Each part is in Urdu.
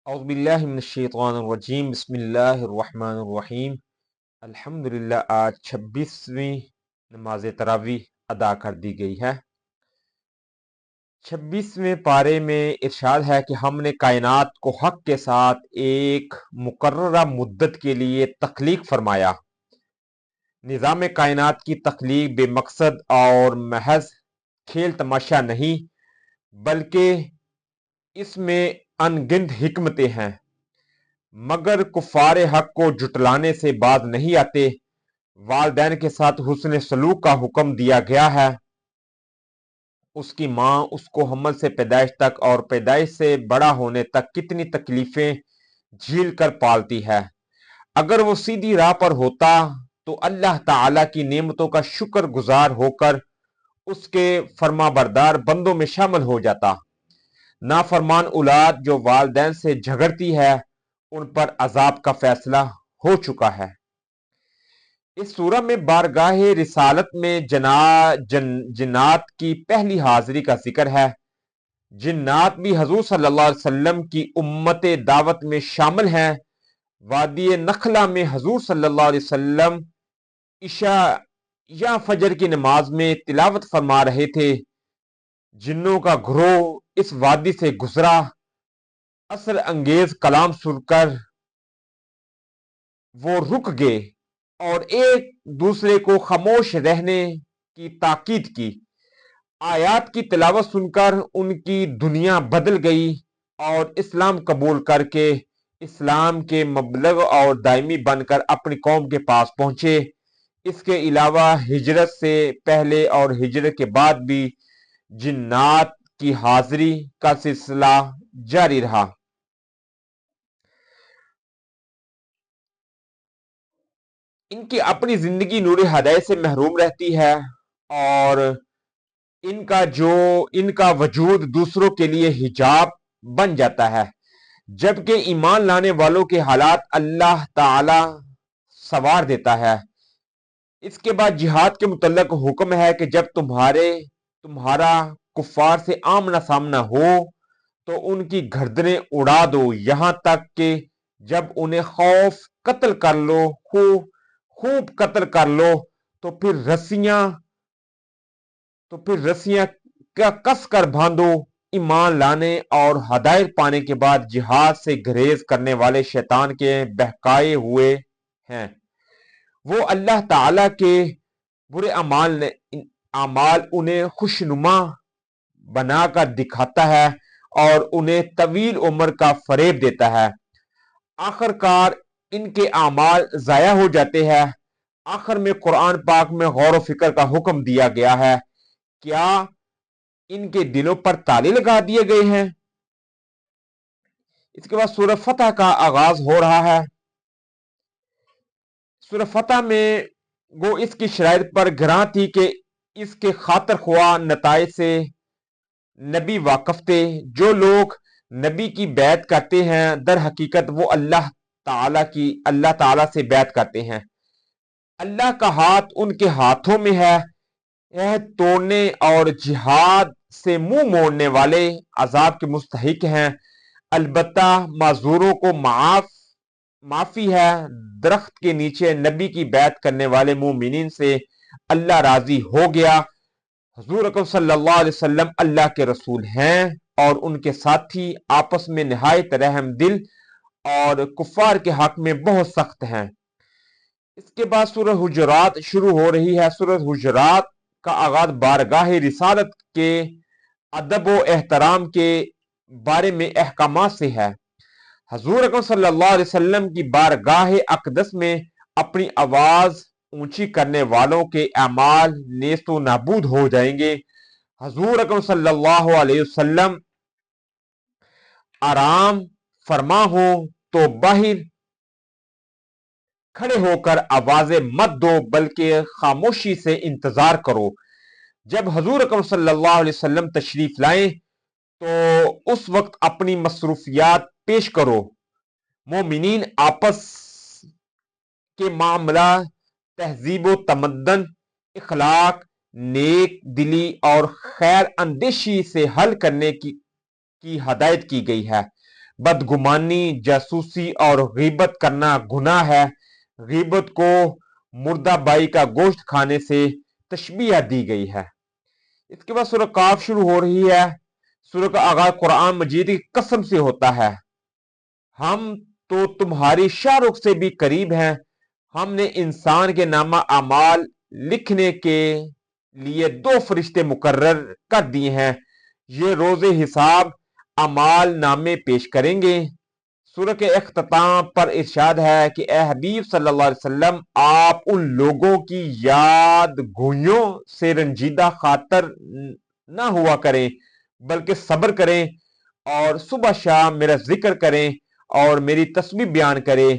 اعوذ باللہ من الشیطان الرجیم بسم اللہ الرحمن الرحیم الحمدللہ آج 26ویں نماز تراویح ادا کر دی گئی ہے۔ 26ویں پارے میں ارشاد ہے کہ ہم نے کائنات کو حق کے ساتھ ایک مقررہ مدت کے لیے تخلیق فرمایا۔ نظام کائنات کی تخلیق بے مقصد اور محض کھیل تماشا نہیں بلکہ اس میں ان گنت حکمتیں ہیں، مگر کفار حق کو جھٹلانے سے باز نہیں آتے۔ والدین کے ساتھ حسن سلوک کا حکم دیا گیا ہے۔ اس کی ماں اس کو حمل سے پیدائش تک اور پیدائش سے بڑا ہونے تک کتنی تکلیفیں جھیل کر پالتی ہے۔ اگر وہ سیدھی راہ پر ہوتا تو اللہ تعالی کی نعمتوں کا شکر گزار ہو کر اس کے فرما بردار بندوں میں شامل ہو جاتا۔ نافرمان اولاد جو والدین سے جھگڑتی ہے ان پر عذاب کا فیصلہ ہو چکا ہے۔ اس سورہ میں بارگاہ رسالت میں جنات کی پہلی حاضری کا ذکر ہے۔ جنات بھی حضور صلی اللہ علیہ وسلم کی امت دعوت میں شامل ہیں۔ وادی نخلا میں حضور صلی اللہ علیہ وسلم عشاء یا فجر کی نماز میں تلاوت فرما رہے تھے۔ جنوں کا گروہ اس وادی سے گزرا، اثر انگیز کلام سن کر وہ رک گئے اور ایک دوسرے کو خاموش رہنے کی تاکید کی۔ آیات کی تلاوت سن کر ان کی دنیا بدل گئی اور اسلام قبول کر کے اسلام کے مبلغ اور دائمی بن کر اپنی قوم کے پاس پہنچے۔ اس کے علاوہ ہجرت سے پہلے اور ہجرت کے بعد بھی جنات کی حاضری کا سلسلہ جاری رہا۔ ان کی اپنی زندگی نور ہدایت سے محروم رہتی ہے اور ان کا وجود دوسروں کے لیے حجاب بن جاتا ہے، جبکہ ایمان لانے والوں کے حالات اللہ تعالی سنوار دیتا ہے۔ اس کے بعد جہاد کے متعلق حکم ہے کہ جب تمہارا کفار سے آمنا سامنا ہو تو ان کی گردنیں اڑا دو، یہاں تک کہ جب انہیں قتل کر لو خوب قتل کر لو تو پھر رسیاں کس کر باندھو۔ ایمان لانے اور ہدایت پانے کے بعد جہاد سے گریز کرنے والے شیطان کے بہکائے ہوئے ہیں۔ وہ اللہ تعالی کے برے اعمال انہیں خوشنما بنا کر دکھاتا ہے اور انہیں طویل عمر کا فریب دیتا ہے۔ آخر کار ان کے اعمال ضائع ہو جاتے ہیں۔ آخر میں قرآن پاک میں غور و فکر کا حکم دیا گیا ہے۔ کیا ان کے دلوں پر تالے لگا دیے گئے ہیں؟ اس کے بعد سورہ فتح کا آغاز ہو رہا ہے۔ سورہ فتح میں وہ اس کی شرائط پر گراں تھی کہ اس کے خاطر خواہ نتائج سے نبی واقف تھے۔ جو لوگ نبی کی بیعت کرتے ہیں در حقیقت وہ اللہ تعالی سے بیعت کرتے ہیں۔ اللہ کا ہاتھ ان کے ہاتھوں میں ہے۔ عہد توڑنے اور جہاد سے منہ موڑنے والے عذاب کے مستحق ہیں۔ البتہ معذوروں کو معافی ہے۔ درخت کے نیچے نبی کی بیعت کرنے والے مومنین سے اللہ راضی ہو گیا۔ حضور اکرم صلی اللہ علیہ وسلم اللہ کے رسول ہیں اور ان کے ساتھی آپس میں نہایت رحم دل اور کفار کے حق میں بہت سخت ہیں۔ اس کے بعد سورہ حجرات شروع ہو رہی ہے۔ سورہ حجرات کا آغاز بارگاہ رسالت کے ادب و احترام کے بارے میں احکامات سے ہے۔ حضور اکرم صلی اللہ علیہ وسلم کی بارگاہ اقدس میں اپنی آواز اونچی کرنے والوں کے اعمال نیست و نابود ہو جائیں گے۔ حضور اکرم صلی اللہ علیہ وسلم آرام فرما ہو تو باہر کھڑے ہو کر آوازیں مت دو بلکہ خاموشی سے انتظار کرو۔ جب حضور اکرم صلی اللہ علیہ وسلم تشریف لائیں تو اس وقت اپنی مصروفیات پیش کرو۔ مومنین آپس کے معاملہ تہذیب و تمدن، اخلاق، نیک دلی اور خیر اندیشی سے حل کرنے کی ہدایت کی گئی ہے۔ بدگمانی، جاسوسی اور غیبت کرنا گناہ ہے۔ غیبت کو مردہ بائی کا گوشت کھانے سے تشبیہ دی گئی ہے۔ اس کے بعد سورہ قاف شروع ہو رہی ہے۔ سورہ کا آغاز قرآن مجید کی قسم سے ہوتا ہے، ہم تو تمہاری شاہ رخ سے بھی قریب ہیں، ہم نے انسان کے نامہ اعمال لکھنے کے لیے 2 فرشتے مقرر کر دیے ہیں، یہ روز حساب اعمال نامے پیش کریں گے۔ سورہ کے اختتام پر ارشاد ہے کہ اے حبیب صلی اللہ علیہ وسلم، آپ ان لوگوں کی یاد گوئیوں سے رنجیدہ خاطر نہ ہوا کریں، بلکہ صبر کریں اور صبح شام میرا ذکر کریں اور میری تسبیح بیان کریں،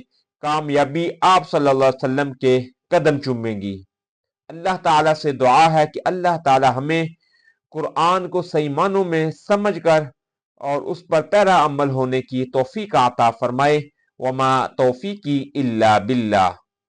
کامیابی آپ صلی اللہ علیہ وسلم کے قدم چومیں گی۔ اللہ تعالیٰ سے دعا ہے کہ اللہ تعالیٰ ہمیں قرآن کو صحیح معنوں میں سمجھ کر اور اس پر پیرا عمل ہونے کی توفیق عطا فرمائے۔ وما توفیقی الا باللہ۔